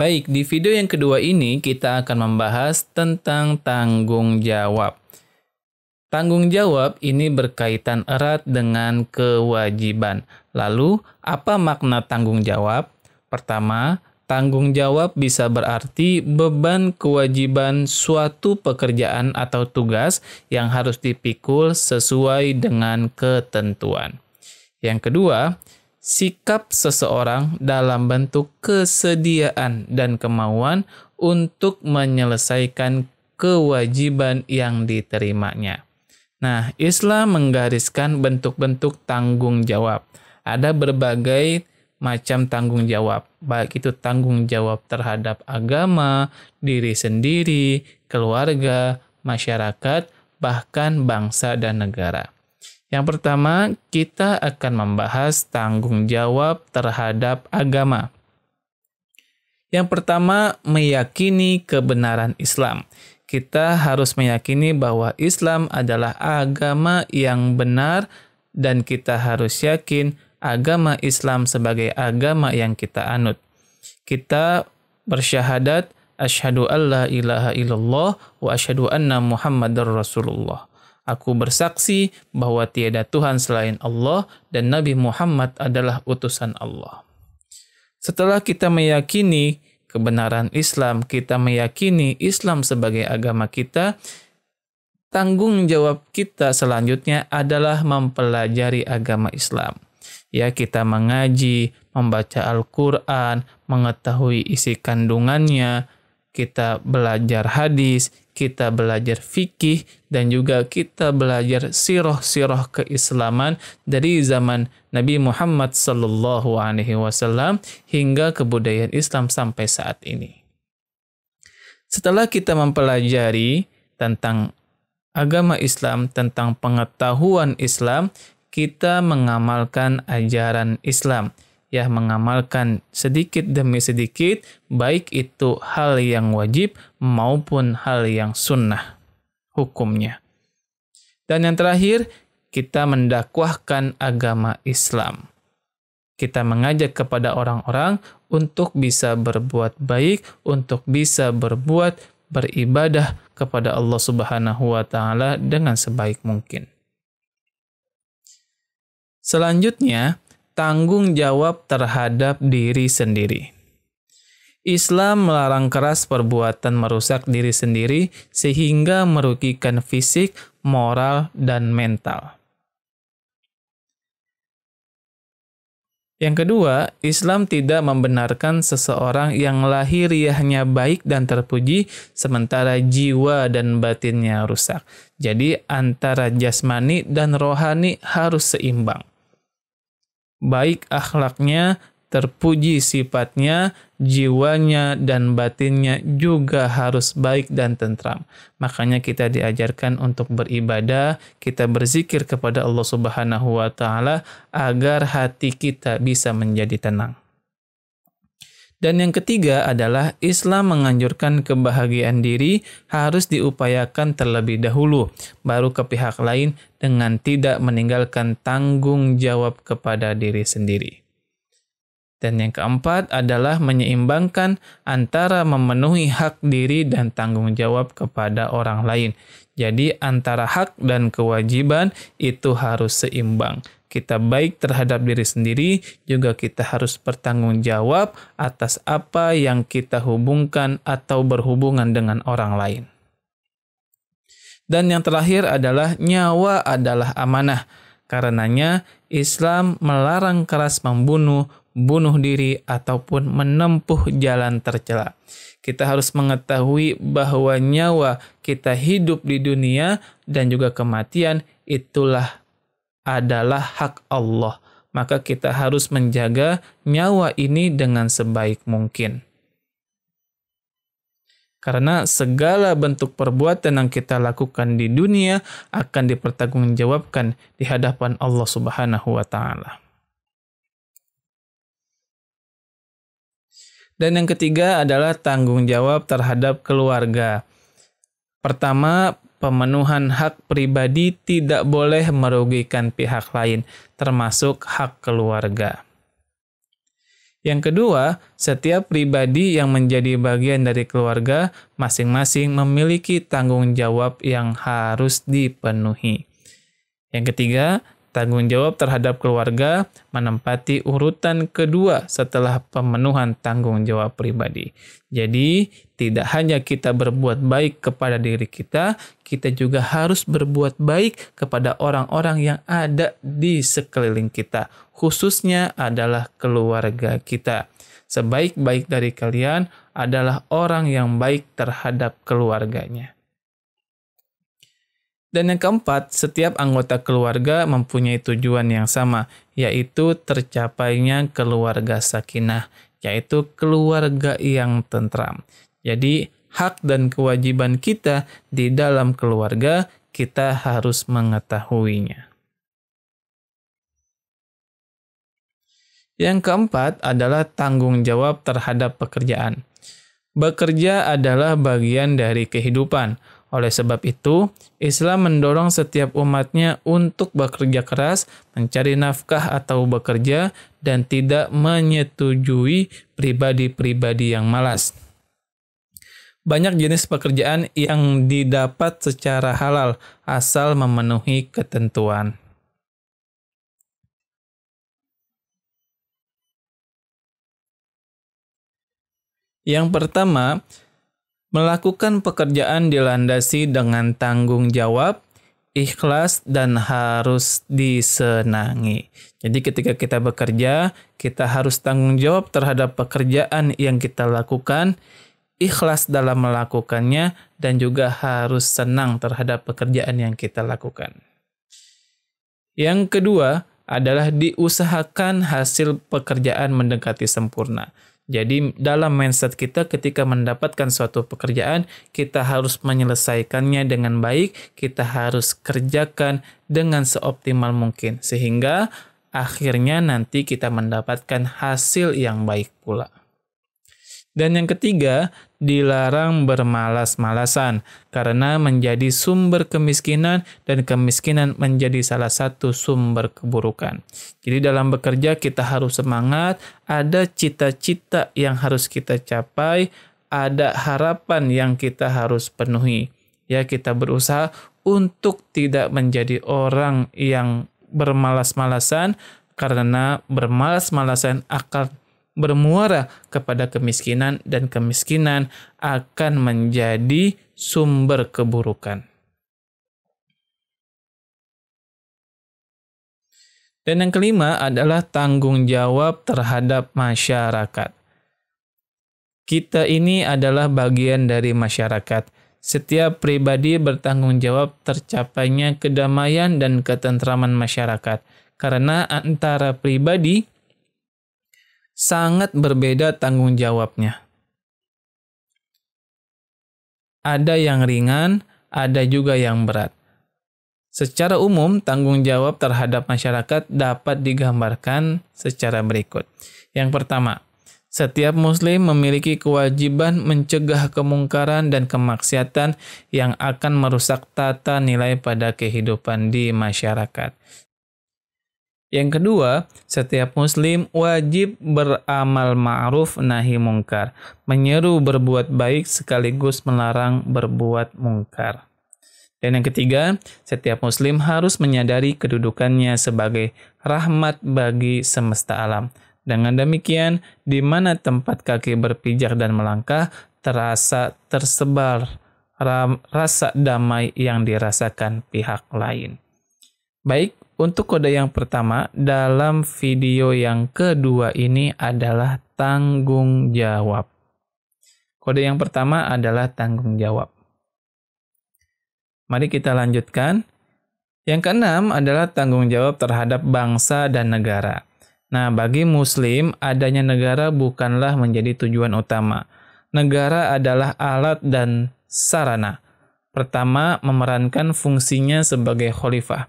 Baik, di video yang kedua ini kita akan membahas tentang tanggung jawab. Tanggung jawab ini berkaitan erat dengan kewajiban. Lalu, apa makna tanggung jawab? Pertama, tanggung jawab bisa berarti beban kewajiban suatu pekerjaan atau tugas yang harus dipikul sesuai dengan ketentuan. Yang kedua, sikap seseorang dalam bentuk kesediaan dan kemauan untuk menyelesaikan kewajiban yang diterimanya. Nah, Islam menggariskan bentuk-bentuk tanggung jawab. Ada berbagai macam tanggung jawab, baik itu tanggung jawab terhadap agama, diri sendiri, keluarga, masyarakat, bahkan bangsa dan negara. Yang pertama, kita akan membahas tanggung jawab terhadap agama. Yang pertama, meyakini kebenaran Islam. Kita harus meyakini bahwa Islam adalah agama yang benar dan kita harus yakin agama Islam sebagai agama yang kita anut. Kita bersyahadat, asyhadu alla ilaha illallah wa asyhadu anna Muhammadar Rasulullah. Aku bersaksi bahwa tiada Tuhan selain Allah dan Nabi Muhammad adalah utusan Allah. Setelah kita meyakini kebenaran Islam, kita meyakini Islam sebagai agama kita, tanggung jawab kita selanjutnya adalah mempelajari agama Islam. Ya, kita mengaji, membaca Al-Quran, mengetahui isi kandungannya, kita belajar hadis, kita belajar fikih, dan juga kita belajar sirah-sirah keislaman dari zaman Nabi Muhammad SAW hingga kebudayaan Islam sampai saat ini. Setelah kita mempelajari tentang agama Islam, tentang pengetahuan Islam, kita mengamalkan ajaran Islam. Ya, mengamalkan sedikit demi sedikit, baik itu hal yang wajib maupun hal yang sunnah hukumnya. Dan yang terakhir, kita mendakwahkan agama Islam. Kita mengajak kepada orang-orang untuk bisa berbuat baik, untuk bisa beribadah kepada Allah Subhanahu wa taala dengan sebaik mungkin. Selanjutnya, tanggung jawab terhadap diri sendiri. Islam melarang keras perbuatan merusak diri sendiri sehingga merugikan fisik, moral, dan mental. Yang kedua, Islam tidak membenarkan seseorang yang lahiriahnya baik dan terpuji sementara jiwa dan batinnya rusak. Jadi antara jasmani dan rohani harus seimbang. Baik akhlaknya, terpuji sifatnya, jiwanya dan batinnya juga harus baik dan tentram. Makanya kita diajarkan untuk beribadah, kita berzikir kepada Allah Subhanahu wa taala agar hati kita bisa menjadi tenang. Dan yang ketiga adalah Islam menganjurkan kebahagiaan diri harus diupayakan terlebih dahulu, baru ke pihak lain dengan tidak meninggalkan tanggung jawab kepada diri sendiri. Dan yang keempat adalah menyeimbangkan antara memenuhi hak diri dan tanggung jawab kepada orang lain. Jadi antara hak dan kewajiban itu harus seimbang. Kita baik terhadap diri sendiri, juga kita harus bertanggung jawab atas apa yang kita hubungkan atau berhubungan dengan orang lain. Dan yang terakhir adalah nyawa adalah amanah. Karenanya Islam melarang keras membunuh, bunuh diri, ataupun menempuh jalan tercela. Kita harus mengetahui bahwa nyawa kita hidup di dunia dan juga kematian adalah hak Allah. Maka kita harus menjaga nyawa ini dengan sebaik mungkin. Karena segala bentuk perbuatan yang kita lakukan di dunia akan dipertanggungjawabkan di hadapan Allah Subhanahu wa taala. Dan yang ketiga adalah tanggung jawab terhadap keluarga. Pertama, pemenuhan hak pribadi tidak boleh merugikan pihak lain, termasuk hak keluarga. Yang kedua, setiap pribadi yang menjadi bagian dari keluarga masing-masing memiliki tanggung jawab yang harus dipenuhi. Yang ketiga, tanggung jawab terhadap keluarga menempati urutan kedua setelah pemenuhan tanggung jawab pribadi. Jadi, tidak hanya kita berbuat baik kepada diri kita juga harus berbuat baik kepada orang-orang yang ada di sekeliling kita, khususnya adalah keluarga kita. Sebaik-baik dari kalian adalah orang yang baik terhadap keluarganya. Dan yang keempat, setiap anggota keluarga mempunyai tujuan yang sama, yaitu tercapainya keluarga sakinah, yaitu keluarga yang tentram. Jadi, hak dan kewajiban kita di dalam keluarga, kita harus mengetahuinya. Yang keempat adalah tanggung jawab terhadap pekerjaan. Bekerja adalah bagian dari kehidupan. Oleh sebab itu, Islam mendorong setiap umatnya untuk bekerja keras, mencari nafkah atau bekerja, dan tidak menyetujui pribadi-pribadi yang malas. Banyak jenis pekerjaan yang didapat secara halal, asal memenuhi ketentuan. Yang pertama, melakukan pekerjaan dilandasi dengan tanggung jawab, ikhlas, dan harus disenangi. Jadi ketika kita bekerja, kita harus tanggung jawab terhadap pekerjaan yang kita lakukan, ikhlas dalam melakukannya, dan juga harus senang terhadap pekerjaan yang kita lakukan. Yang kedua adalah diusahakan hasil pekerjaan mendekati sempurna. Jadi dalam mindset kita ketika mendapatkan suatu pekerjaan, kita harus menyelesaikannya dengan baik, kita harus kerjakan dengan seoptimal mungkin. Sehingga akhirnya nanti kita mendapatkan hasil yang baik pula. Dan yang ketiga, dilarang bermalas-malasan karena menjadi sumber kemiskinan dan kemiskinan menjadi salah satu sumber keburukan. Jadi dalam bekerja kita harus semangat, ada cita-cita yang harus kita capai, ada harapan yang kita harus penuhi. Ya, kita berusaha untuk tidak menjadi orang yang bermalas-malasan karena bermalas-malasan akan bermuara kepada kemiskinan dan kemiskinan akan menjadi sumber keburukan. Dan yang kelima adalah tanggung jawab terhadap masyarakat. Kita ini adalah bagian dari masyarakat. Setiap pribadi bertanggung jawab tercapainya kedamaian dan ketentraman masyarakat. Karena antara pribadi sangat berbeda tanggung jawabnya. Ada yang ringan, ada juga yang berat. Secara umum, tanggung jawab terhadap masyarakat dapat digambarkan secara berikut. Yang pertama, setiap muslim memiliki kewajiban mencegah kemungkaran dan kemaksiatan yang akan merusak tata nilai pada kehidupan di masyarakat. Yang kedua, setiap muslim wajib beramal ma'ruf nahi mungkar, menyeru berbuat baik sekaligus melarang berbuat mungkar. Dan yang ketiga, setiap muslim harus menyadari kedudukannya sebagai rahmat bagi semesta alam. Dengan demikian, di mana tempat kaki berpijak dan melangkah, terasa tersebar rasa damai yang dirasakan pihak lain. Baik, untuk kode yang pertama dalam video yang kedua ini adalah tanggung jawab. Kode yang pertama adalah tanggung jawab. Mari kita lanjutkan. Yang keenam adalah tanggung jawab terhadap bangsa dan negara. Nah, bagi muslim, adanya negara bukanlah menjadi tujuan utama. Negara adalah alat dan sarana. Pertama, memerankan fungsinya sebagai khalifah.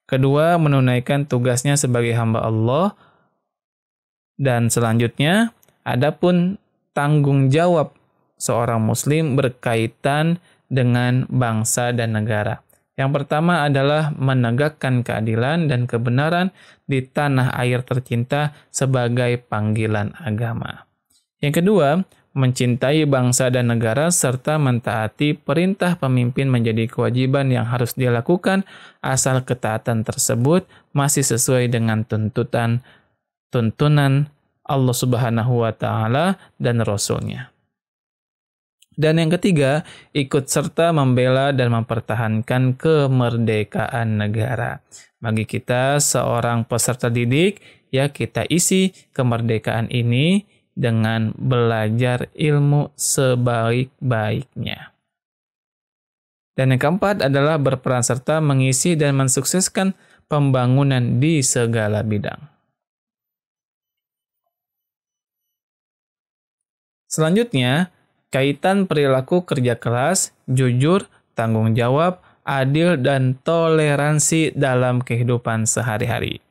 Kedua, menunaikan tugasnya sebagai hamba Allah. Dan selanjutnya, adapun tanggung jawab seorang muslim berkaitan dengan bangsa dan negara. Yang pertama adalah menegakkan keadilan dan kebenaran di tanah air tercinta sebagai panggilan agama. Yang kedua, mencintai bangsa dan negara serta mentaati perintah pemimpin menjadi kewajiban yang harus dilakukan asal ketaatan tersebut masih sesuai dengan tuntunan Allah Subhanahu wa taala dan Rasul-Nya. Dan yang ketiga, ikut serta membela dan mempertahankan kemerdekaan negara. Bagi kita seorang peserta didik, ya kita isi kemerdekaan ini dengan belajar ilmu sebaik-baiknya. Dan yang keempat adalah berperan serta mengisi dan mensukseskan pembangunan di segala bidang. Selanjutnya, kaitan perilaku kerja keras, jujur, tanggung jawab, adil, dan toleransi dalam kehidupan sehari-hari.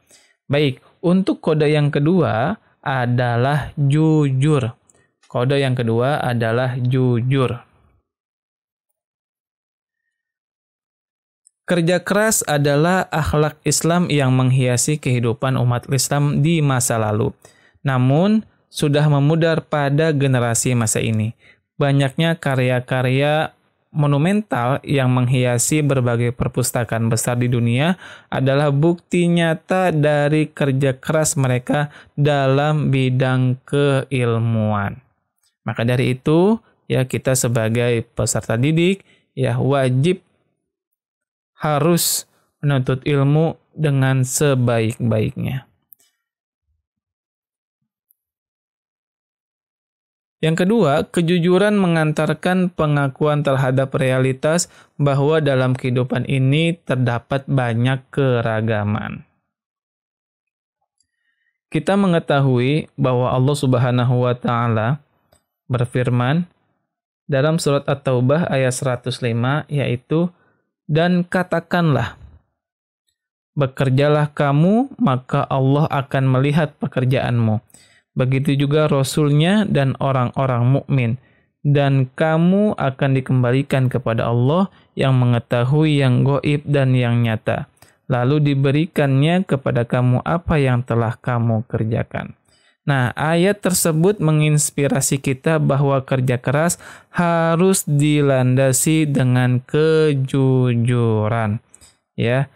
Baik, untuk kode yang kedua adalah jujur. Kode yang kedua adalah jujur. Kerja keras adalah akhlak Islam yang menghiasi kehidupan umat Islam di masa lalu. Namun, sudah memudar pada generasi masa ini. Banyaknya karya-karya monumental yang menghiasi berbagai perpustakaan besar di dunia adalah bukti nyata dari kerja keras mereka dalam bidang keilmuan. Maka dari itu, ya kita sebagai peserta didik ya wajib harus menuntut ilmu dengan sebaik-baiknya. Yang kedua, kejujuran mengantarkan pengakuan terhadap realitas bahwa dalam kehidupan ini terdapat banyak keragaman. Kita mengetahui bahwa Allah Subhanahu wa taala berfirman dalam surat At-Taubah ayat 105 yaitu, "Dan katakanlah, bekerjalah kamu, maka Allah akan melihat pekerjaanmu. Begitu juga Rasul-Nya dan orang-orang mukmin, dan kamu akan dikembalikan kepada Allah yang mengetahui yang gaib dan yang nyata. Lalu diberikannya kepada kamu apa yang telah kamu kerjakan." Nah, ayat tersebut menginspirasi kita bahwa kerja keras harus dilandasi dengan kejujuran. Ya.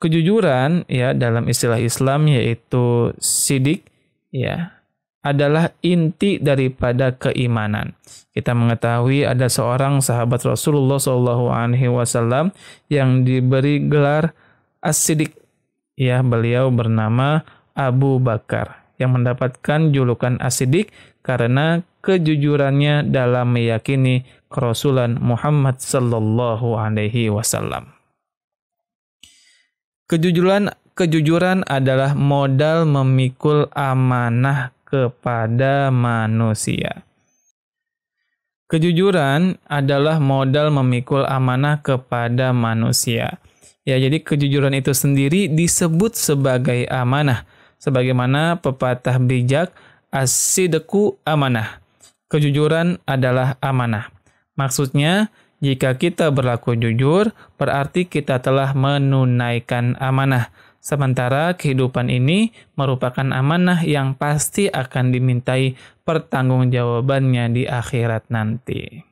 Kejujuran ya dalam istilah Islam yaitu sidik ya adalah inti daripada keimanan. Kita mengetahui ada seorang sahabat Rasulullah SAW yang diberi gelar As-Siddiq. Ya, beliau bernama Abu Bakar yang mendapatkan julukan As-Siddiq karena kejujurannya dalam meyakini kerasulan Muhammad sallallahu alaihi wasallam. Kejujuran adalah modal memikul amanah kepada manusia. Kejujuran adalah modal memikul amanah kepada manusia. Ya, jadi kejujuran itu sendiri disebut sebagai amanah. Sebagaimana pepatah bijak, as-sidqu amanah. Kejujuran adalah amanah. Maksudnya, jika kita berlaku jujur, berarti kita telah menunaikan amanah. Sementara kehidupan ini merupakan amanah yang pasti akan dimintai pertanggungjawabannya di akhirat nanti.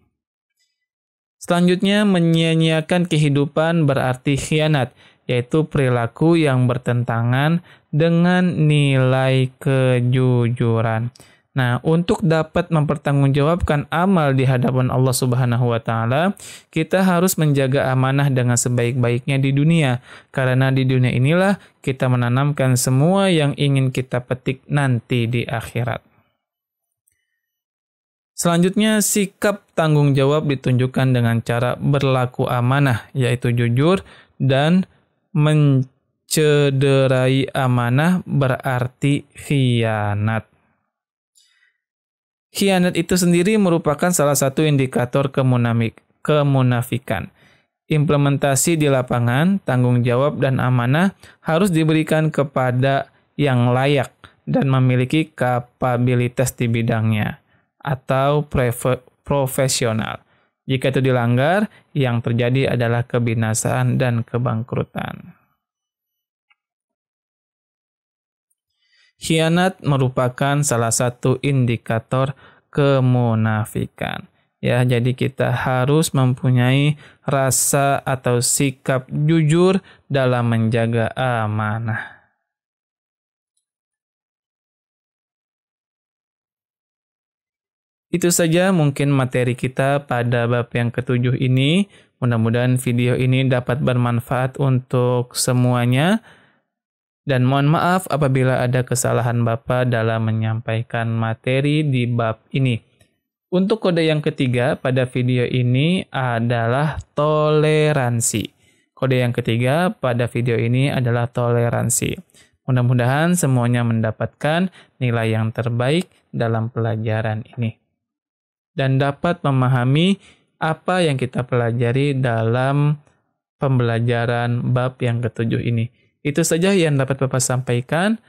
Selanjutnya, menyia-nyiakan kehidupan berarti khianat, yaitu perilaku yang bertentangan dengan nilai kejujuran. Nah, untuk dapat mempertanggungjawabkan amal di hadapan Allah Subhanahu wa taala, kita harus menjaga amanah dengan sebaik-baiknya di dunia. Karena di dunia inilah kita menanamkan semua yang ingin kita petik nanti di akhirat. Selanjutnya, sikap tanggung jawab ditunjukkan dengan cara berlaku amanah, yaitu jujur, dan mencederai amanah berarti khianat. Khianat itu sendiri merupakan salah satu indikator kemunafikan. Implementasi di lapangan, tanggung jawab dan amanah harus diberikan kepada yang layak dan memiliki kapabilitas di bidangnya atau profesional. Jika itu dilanggar, yang terjadi adalah kebinasaan dan kebangkrutan. Khianat merupakan salah satu indikator kemunafikan. Ya, jadi kita harus mempunyai rasa atau sikap jujur dalam menjaga amanah. Itu saja mungkin materi kita pada bab yang ketujuh ini. Mudah-mudahan video ini dapat bermanfaat untuk semuanya. Dan mohon maaf apabila ada kesalahan Bapak dalam menyampaikan materi di bab ini. Untuk kode yang ketiga pada video ini adalah toleransi. Kode yang ketiga pada video ini adalah toleransi. Mudah-mudahan semuanya mendapatkan nilai yang terbaik dalam pelajaran ini. Dan dapat memahami apa yang kita pelajari dalam pembelajaran bab yang ketujuh ini. Itu saja yang dapat Bapak sampaikan.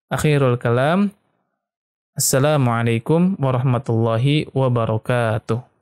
Akhirul kalam. Assalamualaikum warahmatullahi wabarakatuh.